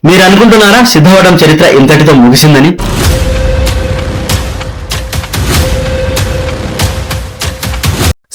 మీరు అనుకుంటున్నారా సిద్ధవటం చరిత్ర ఇంతటితో ముగిసిందని?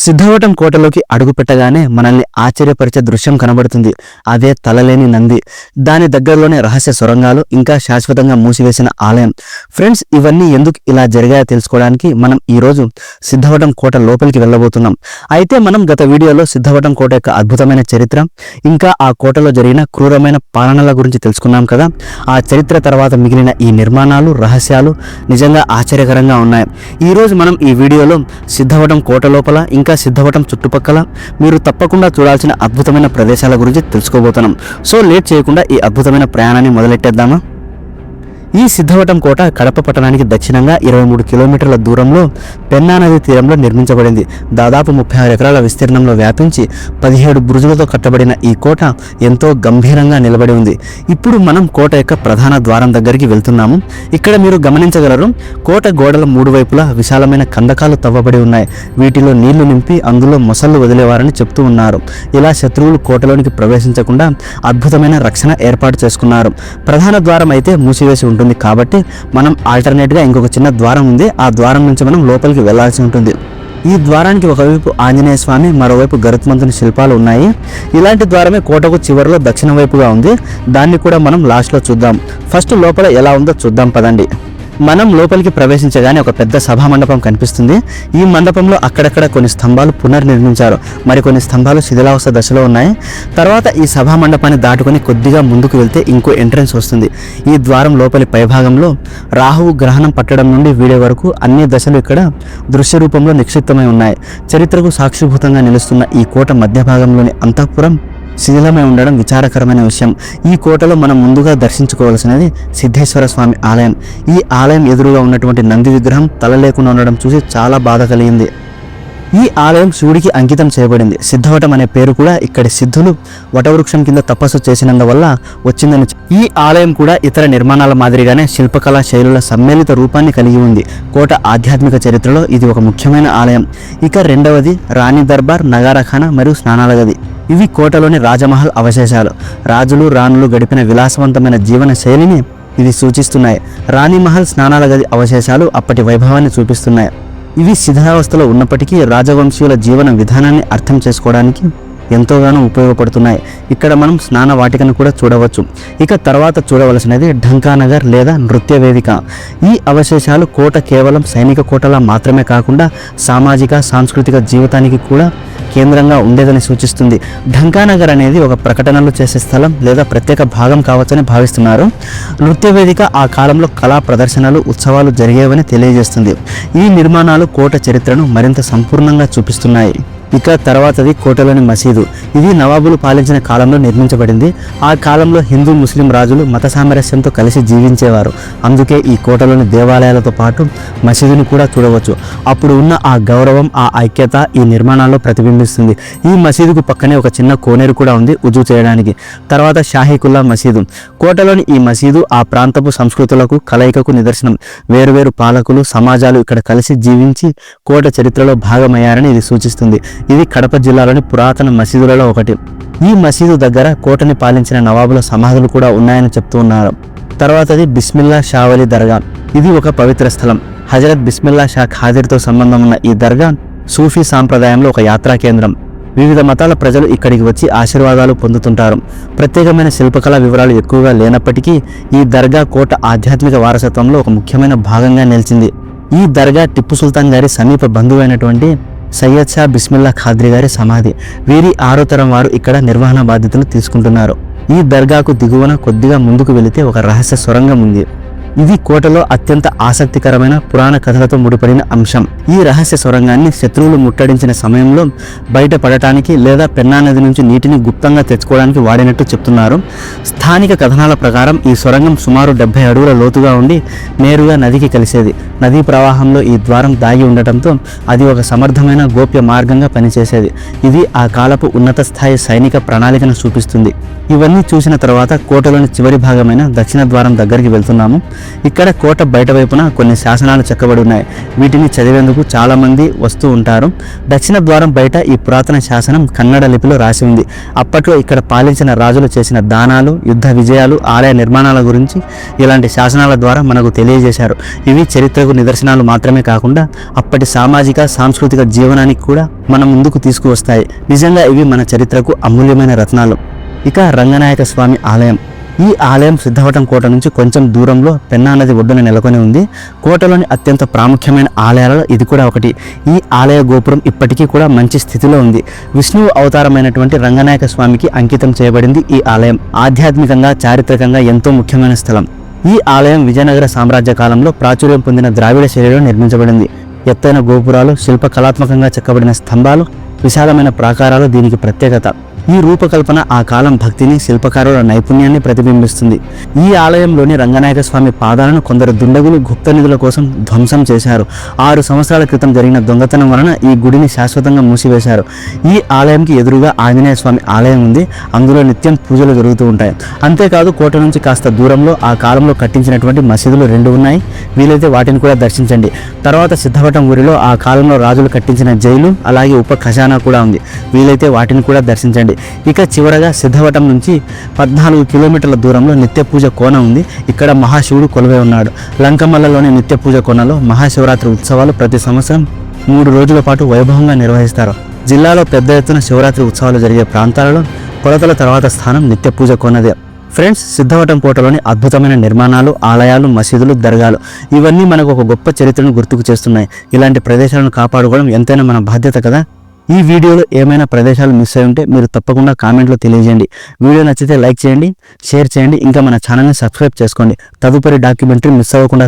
సిద్ధవటం కోటలోకి అడుగు పెట్టగానే మనల్ని ఆశ్చర్యపరిచే దృశ్యం కనబడుతుంది. అదే తలలేని నంది, దాని దగ్గరలోనే రహస్య సొరంగాలు, ఇంకా శాశ్వతంగా మూసివేసిన ఆలయం. ఫ్రెండ్స్, ఇవన్నీ ఎందుకు ఇలా జరిగాయో తెలుసుకోవడానికి మనం ఈరోజు సిద్ధవటం కోట లోపలికి వెళ్ళబోతున్నాం. అయితే మనం గత వీడియోలో సిద్ధవటం కోట యొక్క అద్భుతమైన చరిత్ర, ఇంకా ఆ కోటలో జరిగిన క్రూరమైన పాలనల గురించి తెలుసుకున్నాం కదా. ఆ చరిత్ర తర్వాత మిగిలిన ఈ నిర్మాణాలు, రహస్యాలు నిజంగా ఆశ్చర్యకరంగా ఉన్నాయి. ఈరోజు మనం ఈ వీడియోలో సిద్ధవటం కోట లోపల, ఇంకా సిద్ధవటం చుట్టుపక్కల మీరు తప్పకుండా చూడాల్సిన అద్భుతమైన ప్రదేశాల గురించి తెలుసుకోబోతున్నాం. సో లేట్ చేయకుండా ఈ అద్భుతమైన ప్రయాణాన్ని మొదలెట్టేద్దామా? ఈ సిద్ధవటం కోట కడప పట్టణానికి దక్షిణంగా 23 కిలోమీటర్ల దూరంలో పెన్నా నది తీరంలో నిర్మించబడింది. దాదాపు 36 ఎకరాల విస్తీర్ణంలో వ్యాపించి 17 బురుజులతో కట్టబడిన ఈ కోట ఎంతో గంభీరంగా నిలబడి ఉంది. ఇప్పుడు మనం కోట యొక్క ప్రధాన ద్వారం దగ్గరికి వెళ్తున్నాము. ఇక్కడ మీరు గమనించగలరు, కోట గోడల 3 వైపులా విశాలమైన కందకాలు తవ్వబడి ఉన్నాయి. వీటిలో నీళ్లు నింపి అందులో మొసళ్ళు వదిలేవారని చెప్తూ ఉన్నారు. ఇలా శత్రువులు కోటలోనికి ప్రవేశించకుండా అద్భుతమైన రక్షణ ఏర్పాటు చేసుకున్నారు. ప్రధాన ద్వారం అయితే మూసివేసి ఉంటుంది కాబట్టి మనం ఆల్టర్నేట్ గా ఇంకొక చిన్న ద్వారం ఉంది, ఆ ద్వారం నుంచి మనం లోపలికి వెళ్లాల్సి ఉంటుంది. ఈ ద్వారానికి ఒకవైపు ఆంజనేయ స్వామి, మరోవైపు గరుత్మంతుని శిల్పాలు ఉన్నాయి. ఇలాంటి ద్వారమే కోటకు చివరిలో దక్షిణ వైపుగా ఉంది. దాన్ని కూడా మనం లాస్ట్ లో చూద్దాం. ఫస్ట్ లోపల ఎలా ఉందో చూద్దాం పదండి. మనం లోపలికి ప్రవేశించగానే ఒక పెద్ద సభా మండపం కనిపిస్తుంది. ఈ మండపంలో అక్కడక్కడ కొన్ని స్తంభాలు పునర్నిర్మించారు, మరికొన్ని స్తంభాలు శిథిలావస్థ దశలో ఉన్నాయి. తర్వాత ఈ సభా మండపాన్ని దాటుకొని కొద్దిగా ముందుకు వెళ్తే ఇంకో ఎంట్రన్స్ వస్తుంది. ఈ ద్వారం లోపలి పైభాగంలో రాహువు గ్రహణం పట్టడం నుండి వీడే వరకు అన్ని దశలు ఇక్కడ దృశ్య రూపంలో నిక్షిప్తమై ఉన్నాయి. చరిత్రకు సాక్షిభూతంగా నిలుస్తున్న ఈ కోట మధ్య భాగంలోని అంతఃపురం శిథిలమై ఉండడం విచారకరమైన విషయం. ఈ కోటలో మనం ముందుగా దర్శించుకోవాల్సినది సిద్ధేశ్వర స్వామి ఆలయం. ఈ ఆలయం ఎదురుగా ఉన్నటువంటి నంది విగ్రహం తల లేకుండా ఉండడం చూసి చాలా బాధ కలిగింది. ఈ ఆలయం శివుడికి అంకితం చేయబడింది. సిద్ధవటం అనే పేరు కూడా ఇక్కడి సిద్ధులు వటవృక్షం కింద తపస్సు చేసినందువల్ల వచ్చిందని. ఈ ఆలయం కూడా ఇతర నిర్మాణాల మాదిరిగానే శిల్పకళా శైలుల సమ్మేళిత రూపాన్ని కలిగి ఉంది. కోట ఆధ్యాత్మిక చరిత్రలో ఇది ఒక ముఖ్యమైన ఆలయం. ఇక రెండవది రాణి దర్బార్, నగారఖానా మరియు స్నానాల గది. ఇవి కోటలోని రాజమహల్ అవశేషాలు. రాజులు, రాణులు గడిపిన విలాసవంతమైన జీవన శైలిని ఇవి సూచిస్తున్నాయి. రాణిమహల్, స్నానాల గది అవశేషాలు అప్పటి వైభవాన్ని చూపిస్తున్నాయి. ఇవి శిథిలావస్థలో ఉన్నప్పటికీ రాజవంశీయుల జీవన విధానాన్ని అర్థం చేసుకోవడానికి ఎంతోగానో ఉపయోగపడుతున్నాయి. ఇక్కడ మనం స్నాన వాటికను కూడా చూడవచ్చు. ఇక తర్వాత చూడవలసినది ఢంకానగర్ లేదా నృత్య వేదిక. ఈ అవశేషాలు కోట కేవలం సైనిక కోటలా మాత్రమే కాకుండా సామాజిక, సాంస్కృతిక జీవితానికి కూడా కేంద్రంగా ఉండేదని సూచిస్తుంది. ఢంకానగర్ అనేది ఒక ప్రకటనలు చేసే స్థలం లేదా ప్రత్యేక భాగం కావచ్చని భావిస్తున్నారు. నృత్య వేదిక ఆ కాలంలో కళా ప్రదర్శనలు, ఉత్సవాలు జరిగేవని తెలియజేస్తుంది. ఈ నిర్మాణాలు కోట చరిత్రను మరింత సంపూర్ణంగా చూపిస్తున్నాయి. ఇక తర్వాతది కోటలోని మసీదు. ఇది నవాబులు పాలించిన కాలంలో నిర్మించబడింది. ఆ కాలంలో హిందూ, ముస్లిం రాజులు మత సామరస్యంతో కలిసి జీవించేవారు. అందుకే ఈ కోటలోని దేవాలయాలతో పాటు మసీదుని కూడా చూడవచ్చు. అప్పుడు ఉన్న ఆ గౌరవం, ఆ ఐక్యత ఈ నిర్మాణాల్లో ప్రతిబింబిస్తుంది. ఈ మసీదుకు పక్కనే ఒక చిన్న కోనేరు కూడా ఉంది ఉజు చేయడానికి. తర్వాత షాహీకుల్లా మసీదు. కోటలోని ఈ మసీదు ఆ ప్రాంతపు సంస్కృతులకు, కలయికకు నిదర్శనం. వేరువేరు పాలకులు, సమాజాలు ఇక్కడ కలిసి జీవించి కోట చరిత్రలో భాగమయ్యారని ఇది సూచిస్తుంది. ఇది కడప జిల్లాలోని పురాతన మసీదులలో ఒకటి. ఈ మసీదు దగ్గర కోటని పాలించిన నవాబుల సమాధులు కూడా ఉన్నాయని చెప్తూ ఉన్నారు. తర్వాతది బిస్మిల్లా షా వలి దర్గా. ఇది ఒక పవిత్ర స్థలం. హజరత్ బిస్మిల్లా షా ఖాదిర్తో సంబంధం ఉన్న ఈ దర్గా సూఫీ సాంప్రదాయంలో ఒక యాత్రా కేంద్రం. వివిధ మతాల ప్రజలు ఇక్కడికి వచ్చి ఆశీర్వాదాలు పొందుతుంటారు. ప్రత్యేకమైన శిల్పకళా వివరాలు ఎక్కువగా లేనప్పటికీ ఈ దర్గా కోట ఆధ్యాత్మిక వారసత్వంలో ఒక ముఖ్యమైన భాగంగా నిలిచింది. ఈ దర్గా టిప్పు సుల్తాన్ గారి సమీప బంధువైనటువంటి సయ్యద్ షా బిస్మిల్లా ఖాద్రి గారి సమాధి. వీరి 6వ తరం వారు ఇక్కడ నిర్వహణ బాధ్యతలు తీసుకుంటున్నారు. ఈ దర్గాకు దిగువన కొద్దిగా ముందుకు వెళితే ఒక రహస్య సొరంగం ఉంది. ఇది కోటలో అత్యంత ఆసక్తికరమైన పురాణ కథలతో ముడిపడిన అంశం. ఈ రహస్య సొరంగాన్ని శత్రువులు ముట్టడించిన సమయంలో బయటపడటానికి లేదా పెన్నా నది నుంచి నీటిని గుప్తంగా తెచ్చుకోవడానికి వాడినట్టు చెప్తున్నారు. స్థానిక కథనాల ప్రకారం ఈ సొరంగం సుమారు 70 అడుగుల లోతుగా ఉండి నేరుగా నదికి కలిసేది. నదీ ప్రవాహంలో ఈ ద్వారం దాగి ఉండటంతో అది ఒక సమర్థమైన గోప్య మార్గంగా పనిచేసేది. ఇది ఆ కాలపు ఉన్నత స్థాయి సైనిక ప్రణాళికను చూపిస్తుంది. ఇవన్నీ చూసిన తర్వాత కోటలోని చివరి భాగమైన దక్షిణ ద్వారం దగ్గరికి వెళ్తున్నాము. ఇక్కడ కోట బయట వైపున కొన్ని శాసనాలు చెక్కబడి ఉన్నాయి. వీటిని చదివేందుకు చాలా మంది వస్తూ ఉంటారు. దక్షిణ ద్వారం బయట ఈ పురాతన శాసనం కన్నడ లిపిలో రాసి ఉంది. అప్పట్లో ఇక్కడ పాలించిన రాజులు చేసిన దానాలు, యుద్ధ విజయాలు, ఆలయ నిర్మాణాల గురించి ఇలాంటి శాసనాల ద్వారా మనకు తెలియజేశారు. ఇవి చరిత్రకు నిదర్శనాలు మాత్రమే కాకుండా అప్పటి సామాజిక సాంస్కృతిక జీవనానికి కూడా మన ముందుకు తీసుకువస్తాయి. నిజంగా ఇవి మన చరిత్రకు అమూల్యమైన రత్నాలు. ఇక రంగనాయక స్వామి ఆలయం. ఈ ఆలయం సిద్ధవటం కోట నుంచి కొంచెం దూరంలో పెన్నా నది ఒడ్డున నెలకొని ఉంది. కోటలోని అత్యంత ప్రాముఖ్యమైన ఆలయాలలో ఇది కూడా ఒకటి. ఈ ఆలయ గోపురం ఇప్పటికీ కూడా మంచి స్థితిలో ఉంది. విష్ణువు అవతారమైనటువంటి రంగనాయక స్వామికి అంకితం చేయబడింది ఈ ఆలయం. ఆధ్యాత్మికంగా, చారిత్రకంగా ఎంతో ముఖ్యమైన స్థలం. ఈ ఆలయం విజయనగర సామ్రాజ్య కాలంలో ప్రాచుర్యం పొందిన ద్రావిడ శైలిలో నిర్మించబడింది. ఎత్తైన గోపురాలు, శిల్ప కళాత్మకంగా చెక్కబడిన స్తంభాలు, విశాలమైన ప్రాకారాలు దీనికి ప్రత్యేకత. ఈ రూపకల్పన ఆ కాలం భక్తిని, శిల్పకారుల నైపుణ్యాన్ని ప్రతిబింబిస్తుంది. ఈ ఆలయంలోని రంగనాయక స్వామి పాదాలను కొందరు దుండగులు గుప్త నిధుల కోసం ధ్వంసం చేశారు. 6 సంవత్సరాల క్రితం జరిగిన దొంగతనం వలన ఈ గుడిని శాశ్వతంగా మూసివేశారు. ఈ ఆలయంకి ఎదురుగా ఆంజనేయ స్వామి ఆలయం ఉంది. అందులో నిత్యం పూజలు జరుగుతూ ఉంటాయి. అంతేకాదు కోట నుంచి కాస్త దూరంలో ఆ కాలంలో కట్టించినటువంటి మసీదులు 2 ఉన్నాయి. వీలైతే వాటిని కూడా దర్శించండి. తర్వాత సిద్ధవటం ఊరిలో ఆ కాలంలో రాజులు కట్టించిన జైలు, అలాగే ఉప ఖజానా కూడా ఉంది. వీలైతే వాటిని కూడా దర్శించండి. ఇక చివరగా సిద్ధవటం నుంచి 14 కిలోమీటర్ల దూరంలో నిత్య పూజ కోన ఉంది. ఇక్కడ మహాశివుడు కొలువై ఉన్నాడు. లంకమల్లలోని నిత్య పూజ కోనలో మహాశివరాత్రి ఉత్సవాలు ప్రతి సంవత్సరం 3 రోజుల పాటు వైభవంగా నిర్వహిస్తారు. జిల్లాలో పెద్ద ఎత్తున శివరాత్రి ఉత్సవాలు జరిగే ప్రాంతాలలో కొలతల తర్వాత స్థానం నిత్య పూజ కోనదే. ఫ్రెండ్స్, సిద్ధవటం కోటలోని అద్భుతమైన నిర్మాణాలు, ఆలయాలు, మసీదులు, దర్గాలు ఇవన్నీ మనకు ఒక గొప్ప చరిత్రను గుర్తుకు చేస్తున్నాయి. ఇలాంటి ప్రదేశాలను కాపాడుకోవడం ఎంతైనా మన బాధ్యత కదా. ఈ వీడియోలో ఏమైనా ప్రదేశాలు మిస్ అయి ఉంటే మీరు తప్పకుండా కామెంట్లో తెలియజేయండి. వీడియో నచ్చితే లైక్ చేయండి, షేర్ చేయండి, ఇంకా మన ఛానల్ని సబ్స్క్రైబ్ చేసుకోండి. తదుపరి డాక్యుమెంటరీ మిస్ అవ్వకుండా